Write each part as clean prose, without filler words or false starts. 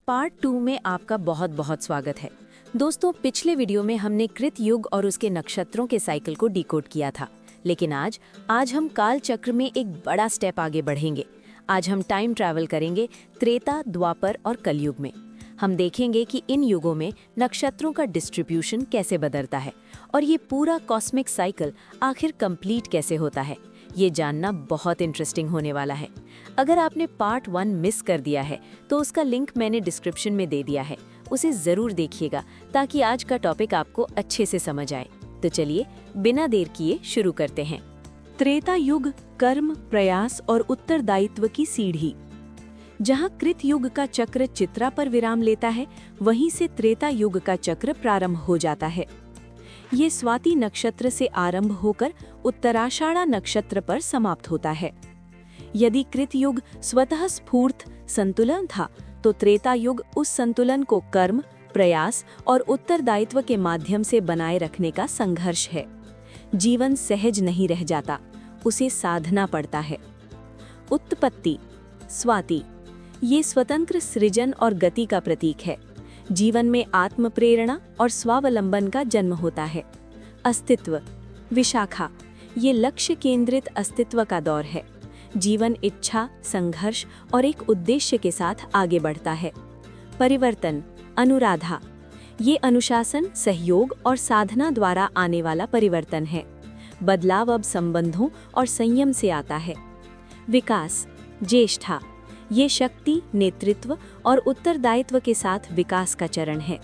Part 2 में आपका बहुत बहुत स्वागत है। दोस्तों, पिछले वीडियो में हमने कृत युग और उसके नक्षत्रों के साइकिल को डिकोड किया था, लेकिन आज हम काल चक्र में एक बड़ा स्टेप आगे बढ़ेंगे। आज हम टाइम ट्रैवल करेंगे त्रेता, द्वापर और कलयुग में। हम देखेंगे कि इन युगों में नक्षत्रों का डिस्ट्रीब्यूशन कैसे बदलता है और ये पूरा कॉस्मिक साइकिल आखिर कंप्लीट कैसे होता है। ये जानना बहुत इंटरेस्टिंग होने वाला है। अगर आपने पार्ट 1 मिस कर दिया है तो उसका लिंक मैंने डिस्क्रिप्शन में दे दिया है, उसे ज़रूर देखिएगा ताकि आज का टॉपिक आपको अच्छे से समझ आए। तो चलिए बिना देर किए शुरू करते हैं। त्रेता युग कर्म, प्रयास और उत्तरदायित्व की सीढ़ी। जहाँ कृत युग का चक्र चित्रा पर विराम लेता है, वहीं से त्रेता युग का चक्र प्रारंभ हो जाता है। ये स्वाति नक्षत्र से आरंभ होकर उत्तराषाढ़ा नक्षत्र पर समाप्त होता है। यदि कृत युग स्वतः स्फूर्त संतुलन था, तो त्रेता युग उस संतुलन को कर्म, प्रयास और उत्तरदायित्व के माध्यम से बनाए रखने का संघर्ष है। जीवन सहज नहीं रह जाता, उसे साधना पड़ता है। उत्पत्ति स्वाति, ये स्वतंत्र सृजन और गति का प्रतीक है। जीवन में आत्म प्रेरणा और स्वावलंबन का जन्म होता है। अस्तित्व विशाखा, ये लक्ष्य केंद्रित अस्तित्व का दौर है। जीवन इच्छा, संघर्ष और एक उद्देश्य के साथ आगे बढ़ता है। परिवर्तन अनुराधा, ये अनुशासन, सहयोग और साधना द्वारा आने वाला परिवर्तन है। बदलाव अब संबंधों और संयम से आता है। विकास ज्येष्ठा, ये शक्ति, नेतृत्व और उत्तरदायित्व के साथ विकास का चरण है।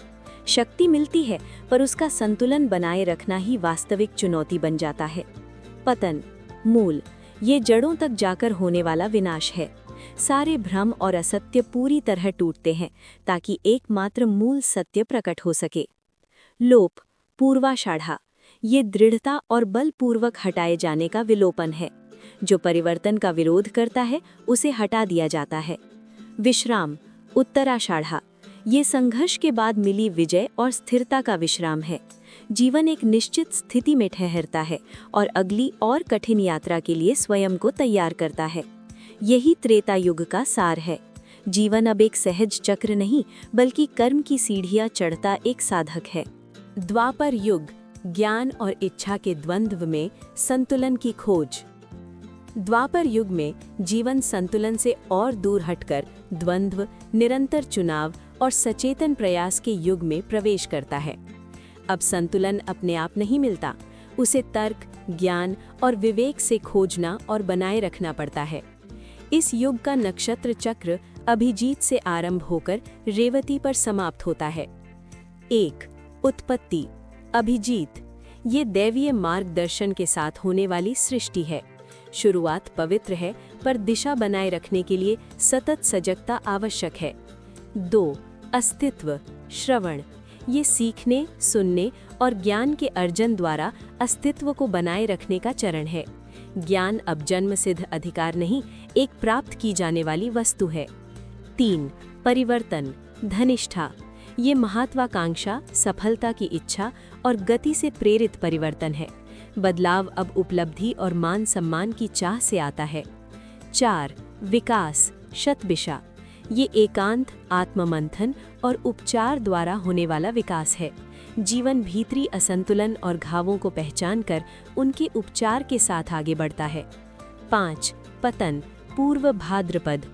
शक्ति मिलती है, पर उसका संतुलन बनाए रखना ही वास्तविक चुनौती बन जाता है। पतन मूल, ये जड़ों तक जाकर होने वाला विनाश है। सारे भ्रम और असत्य पूरी तरह टूटते हैं ताकि एकमात्र मूल सत्य प्रकट हो सके। लोप पूर्वाषाढ़ा, ये दृढ़ता और बलपूर्वक हटाए जाने का विलोपन है। जो परिवर्तन का विरोध करता है, उसे हटा दिया जाता है। विश्राम उत्तराषाढ़ा, ये संघर्ष के बाद मिली विजय और स्थिरता का विश्राम है। जीवन एक निश्चित स्थिति में ठहरता है और अगली और कठिन यात्रा के लिए स्वयं को तैयार करता है। यही त्रेता युग का सार है। जीवन अब एक सहज चक्र नहीं, बल्कि कर्म की सीढ़ियां चढ़ता एक साधक है। द्वापर युग ज्ञान और इच्छा के द्वंद्व में संतुलन की खोज। द्वापर युग में जीवन संतुलन से और दूर हटकर द्वंद्व, निरंतर चुनाव और सचेतन प्रयास के युग में प्रवेश करता है। अब संतुलन अपने आप नहीं मिलता, उसे तर्क, ज्ञान और विवेक से खोजना और बनाए रखना पड़ता है। इस युग का नक्षत्र चक्र अभिजीत से आरंभ होकर रेवती पर समाप्त होता है। 1. उत्पत्ति अभिजीत, ये दैवीय मार्गदर्शन के साथ होने वाली सृष्टि है। शुरुआत पवित्र है, पर दिशा बनाए रखने के लिए सतत सजगता आवश्यक है। 2. अस्तित्व श्रवण, ये सीखने, सुनने और ज्ञान के अर्जन द्वारा अस्तित्व को बनाए रखने का चरण है। ज्ञान अब जन्मसिद्ध अधिकार नहीं, एक प्राप्त की जाने वाली वस्तु है। 3. परिवर्तन धनिष्ठा, ये महत्वाकांक्षा, सफलता की इच्छा और गति से प्रेरित परिवर्तन है। बदलाव अब उपलब्धि और मान सम्मान की चाह से आता है। 4. विकास शतबिशा, ये एकांत, आत्ममंथन और उपचार द्वारा होने वाला विकास है। जीवन भीतरी असंतुलन और घावों को पहचानकर उनके उपचार के साथ आगे बढ़ता है। 5. पतन पूर्व भाद्रपद,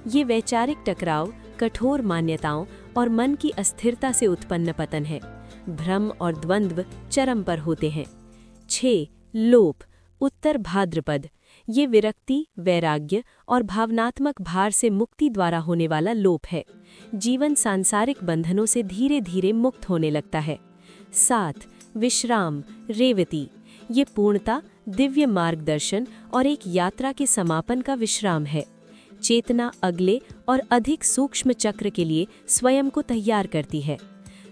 ये वैचारिक टकराव, कठोर मान्यताओं और मन की अस्थिरता से उत्पन्न पतन है। भ्रम और द्वंद्व चरम पर होते हैं। 6. लोप उत्तर भाद्रपद, ये विरक्ति, वैराग्य और भावनात्मक भार से मुक्ति द्वारा होने वाला लोप है। जीवन सांसारिक बंधनों से धीरे धीरे मुक्त होने लगता है। 7. विश्राम रेवती, ये पूर्णता, दिव्य मार्गदर्शन और एक यात्रा के समापन का विश्राम है। चेतना अगले और अधिक सूक्ष्म चक्र के लिए स्वयं को तैयार करती है।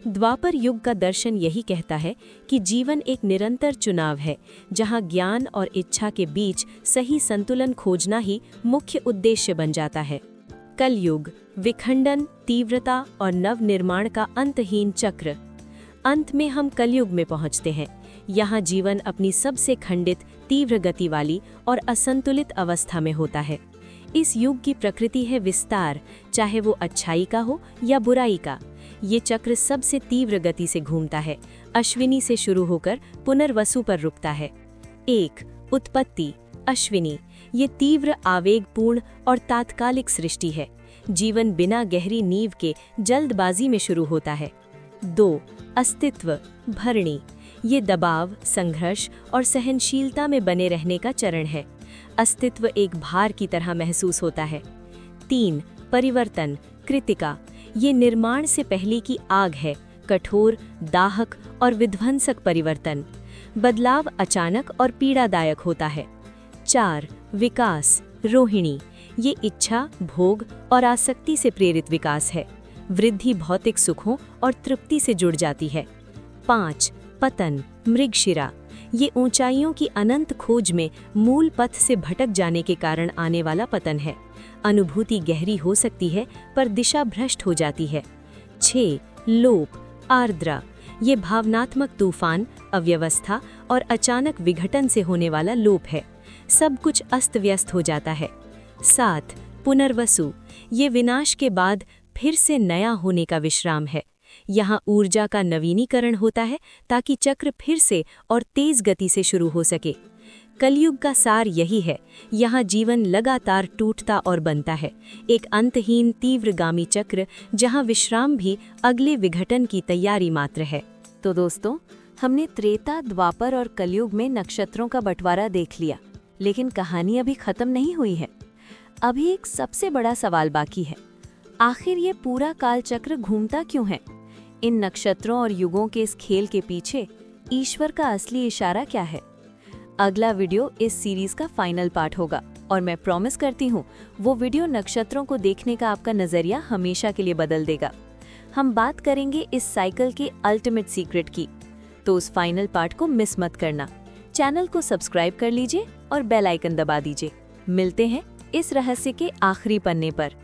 द्वापर युग का दर्शन यही कहता है कि जीवन एक निरंतर चुनाव है, जहां ज्ञान और इच्छा के बीच सही संतुलन खोजना ही मुख्य उद्देश्य बन जाता है। कलयुग विखंडन, तीव्रता और नवनिर्माण का अंतहीन चक्र। अंत में हम कलयुग में पहुंचते हैं। यहाँ जीवन अपनी सबसे खंडित, तीव्र गति वाली और असंतुलित अवस्था में होता है। इस युग की प्रकृति है विस्तार, चाहे वो अच्छाई का हो या बुराई का। ये चक्र सबसे तीव्र गति से घूमता है, अश्विनी से शुरू होकर पुनर्वसु पर रुकता है। 1. उत्पत्ति अश्विनी, ये तीव्र आवेगपूर्ण और तात्कालिक सृष्टि है। जीवन बिना गहरी नींव के जल्दबाजी में शुरू होता है। 2. अस्तित्व भरणी, ये दबाव, संघर्ष और सहनशीलता में बने रहने का चरण है। अस्तित्व एक भार की तरह महसूस होता है। 3. परिवर्तन कृतिका, ये निर्माण से पहले की आग है, कठोर, दाहक और विध्वंसक परिवर्तन। बदलाव अचानक और पीड़ादायक होता है। 4. विकास रोहिणी, ये इच्छा, भोग और आसक्ति से प्रेरित विकास है। वृद्धि भौतिक सुखों और तृप्ति से जुड़ जाती है। 5. पतन मृगशिरा, ये ऊंचाइयों की अनंत खोज में मूल पथ से भटक जाने के कारण आने वाला पतन है। अनुभूति गहरी हो सकती है पर दिशा भ्रष्ट हो जाती है। 6. लोप आर्द्रा, ये भावनात्मक तूफान, अव्यवस्था और अचानक विघटन से होने वाला लोप है। सब कुछ अस्त व्यस्त हो जाता है। 7. पुनर्वसु, ये विनाश के बाद फिर से नया होने का विश्राम है। यहाँ ऊर्जा का नवीनीकरण होता है ताकि चक्र फिर से और तेज गति से शुरू हो सके। कलयुग का सार यही है, यहाँ जीवन लगातार टूटता और बनता है, एक अंतहीन तीव्रगामी चक्र जहाँ विश्राम भी अगले विघटन की तैयारी मात्र है। तो दोस्तों, हमने त्रेता, द्वापर और कलयुग में नक्षत्रों का बंटवारा देख लिया, लेकिन कहानी अभी खत्म नहीं हुई है। अभी एक सबसे बड़ा सवाल बाकी है, आखिर ये पूरा कालचक्र घूमता क्यों है? इन नक्षत्रों और युगों के इस खेल के पीछे ईश्वर का असली इशारा क्या है? अगला वीडियो इस सीरीज का फाइनल पार्ट होगा और मैं प्रॉमिस करती हूँ वो वीडियो नक्षत्रों को देखने का आपका नजरिया हमेशा के लिए बदल देगा। हम बात करेंगे इस साइकिल के अल्टीमेट सीक्रेट की, तो उस फाइनल पार्ट को मिस मत करना। चैनल को सब्सक्राइब कर लीजिए और बेल आइकन दबा दीजिए। मिलते हैं इस रहस्य के आखिरी पन्ने पर।